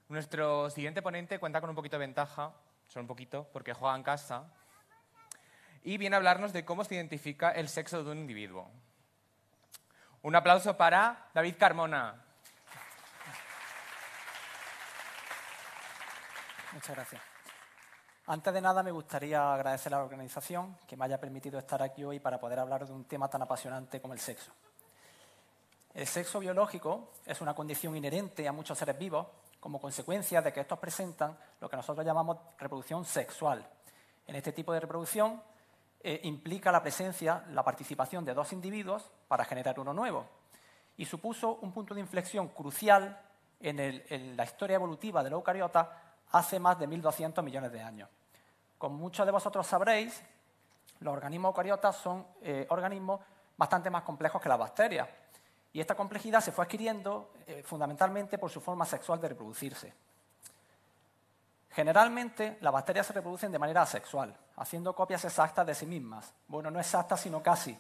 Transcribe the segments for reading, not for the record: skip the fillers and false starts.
Nuestro siguiente ponente cuenta con un poquito de ventaja, solo un poquito, porque juega en casa, y viene a hablarnos de cómo se identifica el sexo de un individuo. Un aplauso para David Carmona. Muchas gracias. Antes de nada, me gustaría agradecer a la organización que me haya permitido estar aquí hoy para poder hablar de un tema tan apasionante como el sexo. El sexo biológico es una condición inherente a muchos seres vivos como consecuencia de que estos presentan lo que nosotros llamamos reproducción sexual. En este tipo de reproducción implica la presencia, la participación de dos individuos para generar uno nuevo y supuso un punto de inflexión crucial en la historia evolutiva de la eucariota hace más de 1.200 millones de años. Como muchos de vosotros sabréis, los organismos eucariotas son organismos bastante más complejos que las bacterias. Y esta complejidad se fue adquiriendo fundamentalmente por su forma sexual de reproducirse. Generalmente, las bacterias se reproducen de manera asexual, haciendo copias exactas de sí mismas. Bueno, no exactas, sino casi,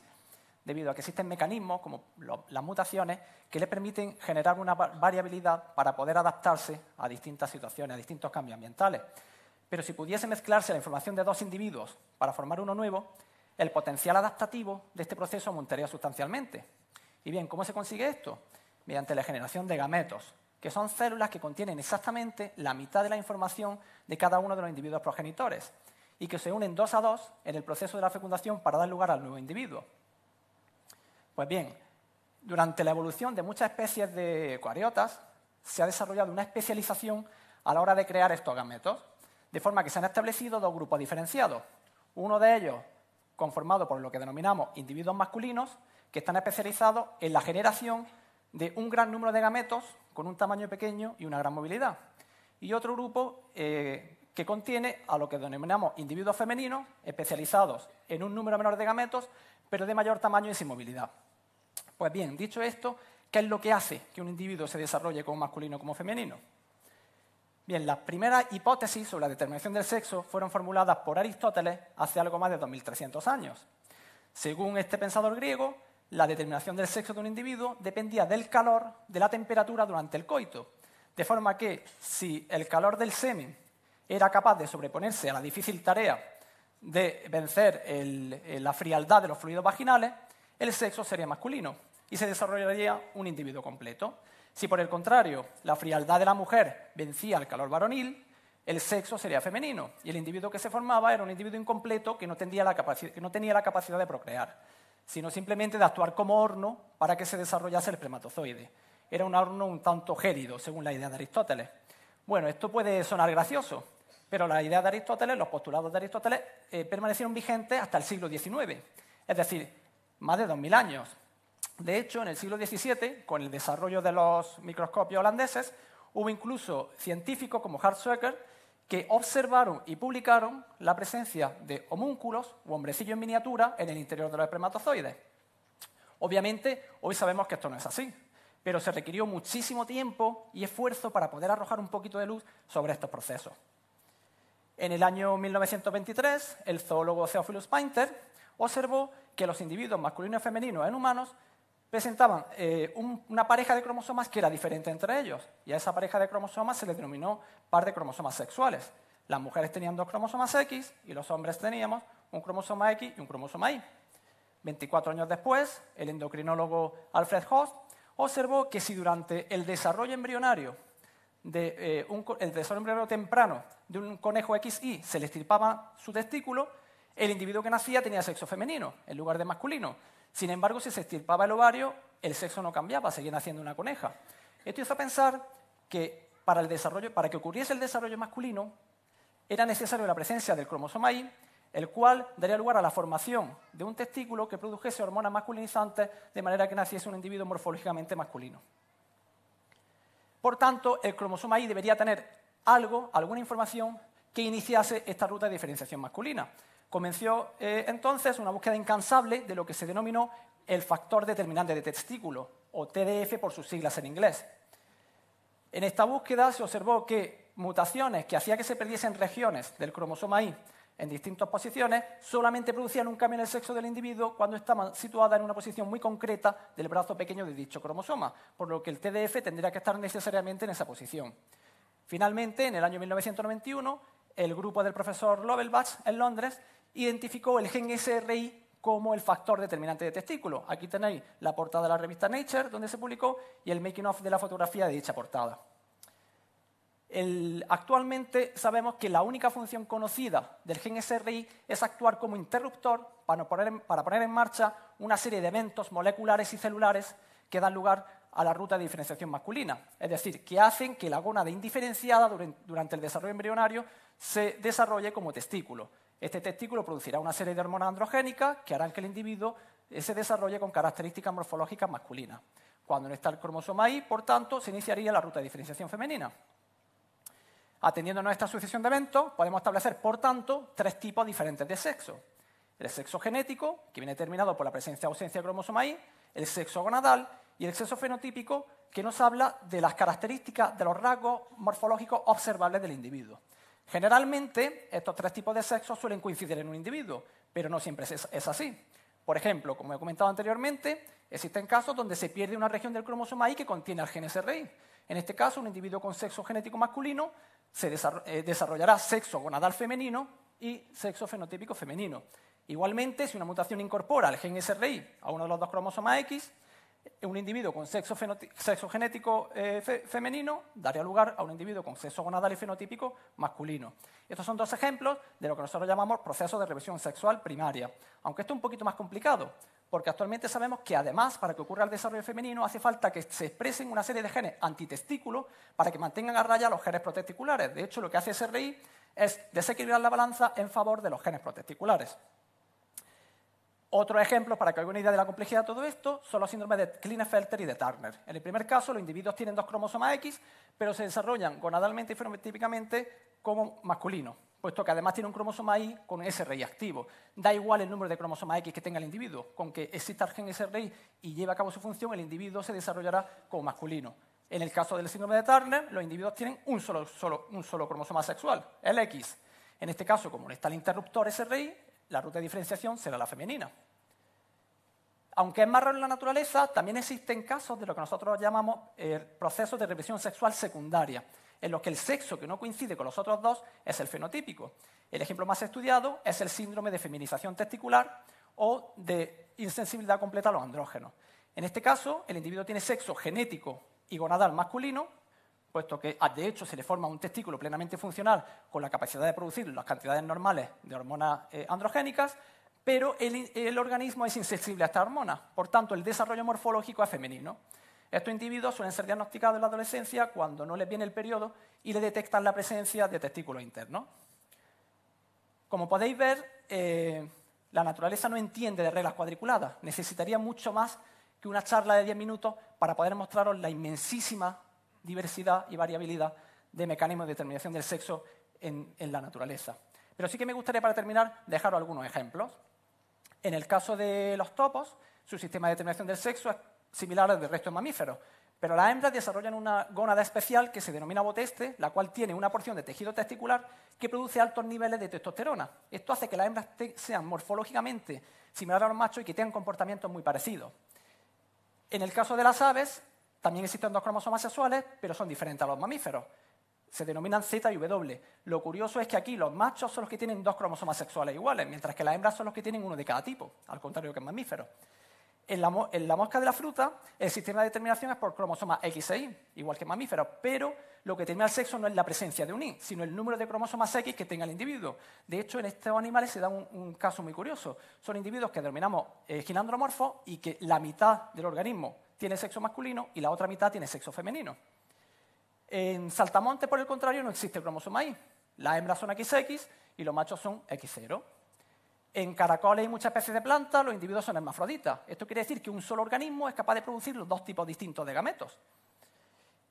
debido a que existen mecanismos, como las mutaciones, que les permiten generar una variabilidad para poder adaptarse a distintas situaciones, a distintos cambios ambientales. Pero si pudiese mezclarse la información de dos individuos para formar uno nuevo, el potencial adaptativo de este proceso aumentaría sustancialmente. Y bien, ¿cómo se consigue esto? Mediante la generación de gametos, que son células que contienen exactamente la mitad de la información de cada uno de los individuos progenitores y que se unen 2 a 2 en el proceso de la fecundación para dar lugar al nuevo individuo. Pues bien, durante la evolución de muchas especies de eucariotas se ha desarrollado una especialización a la hora de crear estos gametos, de forma que se han establecido 2 grupos diferenciados. Uno de ellos conformado por lo que denominamos individuos masculinos, que están especializados en la generación de un gran número de gametos con un tamaño pequeño y una gran movilidad. Y otro grupo que contiene a lo que denominamos individuos femeninos, especializados en un número menor de gametos, pero de mayor tamaño y sin movilidad. Pues bien, dicho esto, ¿qué es lo que hace que un individuo se desarrolle como masculino o como femenino? Bien, las primeras hipótesis sobre la determinación del sexo fueron formuladas por Aristóteles hace algo más de 2.300 años. Según este pensador griego, la determinación del sexo de un individuo dependía del calor, de la temperatura durante el coito, de forma que si el calor del semen era capaz de sobreponerse a la difícil tarea de vencer la frialdad de los fluidos vaginales, el sexo sería masculino y se desarrollaría un individuo completo. Si por el contrario la frialdad de la mujer vencía el calor varonil, el sexo sería femenino y el individuo que se formaba era un individuo incompleto que no tenía la capacidad de procrear, sino simplemente de actuar como horno para que se desarrollase el espermatozoide. Era un horno un tanto gélido, según la idea de Aristóteles. Bueno, esto puede sonar gracioso, pero la idea de Aristóteles, los postulados de Aristóteles, permanecieron vigentes hasta el siglo XIX, es decir, más de 2.000 años. De hecho, en el siglo XVII, con el desarrollo de los microscopios holandeses, hubo incluso científicos como Hartshöcker que observaron y publicaron la presencia de homúnculos o hombrecillos en miniatura en el interior de los espermatozoides. Obviamente, hoy sabemos que esto no es así, pero se requirió muchísimo tiempo y esfuerzo para poder arrojar un poquito de luz sobre estos procesos. En el año 1923, el zoólogo Theophilus Painter observó que los individuos masculinos y femeninos en humanos presentaban una pareja de cromosomas que era diferente entre ellos, y a esa pareja de cromosomas se les denominó par de cromosomas sexuales. Las mujeres tenían 2 cromosomas X y los hombres teníamos un cromosoma X y un cromosoma Y. 24 años después, el endocrinólogo Alfred Host observó que si durante el desarrollo embrionario, el desarrollo embrionario temprano de un conejo XY se le extirpaba su testículo, el individuo que nacía tenía sexo femenino en lugar de masculino. Sin embargo, si se extirpaba el ovario, el sexo no cambiaba, seguía naciendo una coneja. Esto hizo pensar que para que ocurriese el desarrollo masculino era necesaria la presencia del cromosoma Y, el cual daría lugar a la formación de un testículo que produjese hormonas masculinizantes de manera que naciese un individuo morfológicamente masculino. Por tanto, el cromosoma Y debería tener alguna información que iniciase esta ruta de diferenciación masculina. Comenzó entonces una búsqueda incansable de lo que se denominó el factor determinante de testículo, o TDF por sus siglas en inglés. En esta búsqueda se observó que mutaciones que hacían que se perdiesen regiones del cromosoma Y en distintas posiciones solamente producían un cambio en el sexo del individuo cuando estaban situadas en una posición muy concreta del brazo pequeño de dicho cromosoma, por lo que el TDF tendría que estar necesariamente en esa posición. Finalmente, en el año 1991, el grupo del profesor Lovelbach en Londres identificó el gen SRI como el factor determinante de testículo. Aquí tenéis la portada de la revista Nature, donde se publicó, y el making of de la fotografía de dicha portada. Actualmente sabemos que la única función conocida del gen SRI es actuar como interruptor para poner en marcha una serie de eventos moleculares y celulares que dan lugar a la ruta de diferenciación masculina. Es decir, que hacen que la gónada indiferenciada durante el desarrollo embrionario se desarrolle como testículo. Este testículo producirá una serie de hormonas androgénicas que harán que el individuo se desarrolle con características morfológicas masculinas. Cuando no está el cromosoma Y, por tanto, se iniciaría la ruta de diferenciación femenina. Atendiéndonos a esta sucesión de eventos, podemos establecer, por tanto, tres tipos diferentes de sexo. El sexo genético, que viene determinado por la presencia o ausencia de cromosoma Y, el sexo gonadal y el sexo fenotípico, que nos habla de las características de los rasgos morfológicos observables del individuo. Generalmente, estos tres tipos de sexo suelen coincidir en un individuo, pero no siempre es así. Por ejemplo, como he comentado anteriormente, existen casos donde se pierde una región del cromosoma Y que contiene al gen SRI. En este caso, un individuo con sexo genético masculino desarrollará sexo gonadal femenino y sexo fenotípico femenino. Igualmente, si una mutación incorpora el gen SRI a uno de los dos cromosomas X, un individuo con sexo genético femenino daría lugar a un individuo con sexo gonadal y fenotípico masculino. Estos son dos ejemplos de lo que nosotros llamamos procesos de reversión sexual primaria, aunque esto es un poquito más complicado, porque actualmente sabemos que además, para que ocurra el desarrollo femenino, hace falta que se expresen una serie de genes antitestículos para que mantengan a raya los genes protesticulares. De hecho, lo que hace SRI es desequilibrar la balanza en favor de los genes protesticulares. Otro ejemplo, para que haga una idea de la complejidad de todo esto, son los síndromes de Klinefelter y de Turner. En el primer caso, los individuos tienen dos cromosomas X, pero se desarrollan gonadalmente y fenotípicamente como masculinos, puesto que además tiene un cromosoma Y con SRI activo. Da igual el número de cromosomas X que tenga el individuo, con que exista el gen SRI y lleve a cabo su función, el individuo se desarrollará como masculino. En el caso del síndrome de Turner, los individuos tienen un solo cromosoma sexual, el X. En este caso, como no está el interruptor SRI, la ruta de diferenciación será la femenina. Aunque es más raro en la naturaleza, también existen casos de lo que nosotros llamamos procesos de represión sexual secundaria, en los que el sexo que no coincide con los otros dos es el fenotípico. El ejemplo más estudiado es el síndrome de feminización testicular o de insensibilidad completa a los andrógenos. En este caso, el individuo tiene sexo genético y gonadal masculino, puesto que de hecho se le forma un testículo plenamente funcional con la capacidad de producir las cantidades normales de hormonas androgénicas, pero el organismo es insensible a esta hormona. Por tanto, el desarrollo morfológico es femenino. Estos individuos suelen ser diagnosticados en la adolescencia cuando no les viene el periodo y le detectan la presencia de testículos internos. Como podéis ver, la naturaleza no entiende de reglas cuadriculadas. Necesitaría mucho más que una charla de 10 minutos para poder mostraros la inmensísima diversidad y variabilidad de mecanismos de determinación del sexo en la naturaleza. Pero sí que me gustaría, para terminar, dejaros algunos ejemplos. En el caso de los topos, su sistema de determinación del sexo es similar al del resto de mamíferos, pero las hembras desarrollan una gónada especial que se denomina boteste, la cual tiene una porción de tejido testicular que produce altos niveles de testosterona. Esto hace que las hembras sean morfológicamente similares a los machos y que tengan comportamientos muy parecidos. En el caso de las aves, también existen dos cromosomas sexuales, pero son diferentes a los mamíferos. Se denominan Z y W. Lo curioso es que aquí los machos son los que tienen dos cromosomas sexuales iguales, mientras que las hembras son los que tienen uno de cada tipo, al contrario que en mamíferos. En la mosca de la fruta, el sistema de determinación es por cromosomas X e Y, igual que en mamíferos, pero lo que determina el sexo no es la presencia de un Y, sino el número de cromosomas X que tenga el individuo. De hecho, en estos animales se da un caso muy curioso. Son individuos que denominamos ginandromorfos y que la mitad del organismo tiene sexo masculino y la otra mitad tiene sexo femenino. En saltamontes, por el contrario, no existe cromosoma Y. Las hembras son XX y los machos son X0. En caracoles y muchas especies de plantas, los individuos son hermafroditas. Esto quiere decir que un solo organismo es capaz de producir los dos tipos distintos de gametos.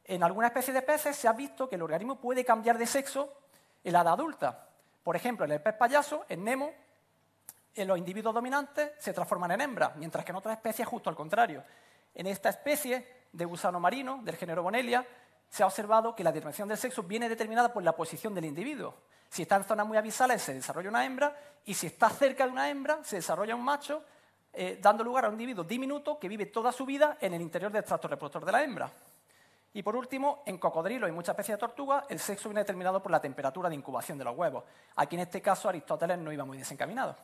En algunas especies de peces se ha visto que el organismo puede cambiar de sexo en la edad adulta. Por ejemplo, en el pez payaso, en Nemo, los individuos dominantes se transforman en hembras, mientras que en otras especies justo al contrario. En esta especie de gusano marino, del género Bonelia, se ha observado que la determinación del sexo viene determinada por la posición del individuo. Si está en zonas muy abisales, se desarrolla una hembra, y si está cerca de una hembra, se desarrolla un macho, dando lugar a un individuo diminuto que vive toda su vida en el interior del tracto reproductor de la hembra. Y por último, en cocodrilos y muchas especies de tortugas, el sexo viene determinado por la temperatura de incubación de los huevos. Aquí en este caso Aristóteles no iba muy desencaminado.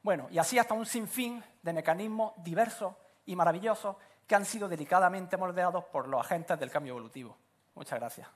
Bueno, y así hasta un sinfín de mecanismos diversos y maravillosos que han sido delicadamente moldeados por los agentes del cambio evolutivo. Muchas gracias.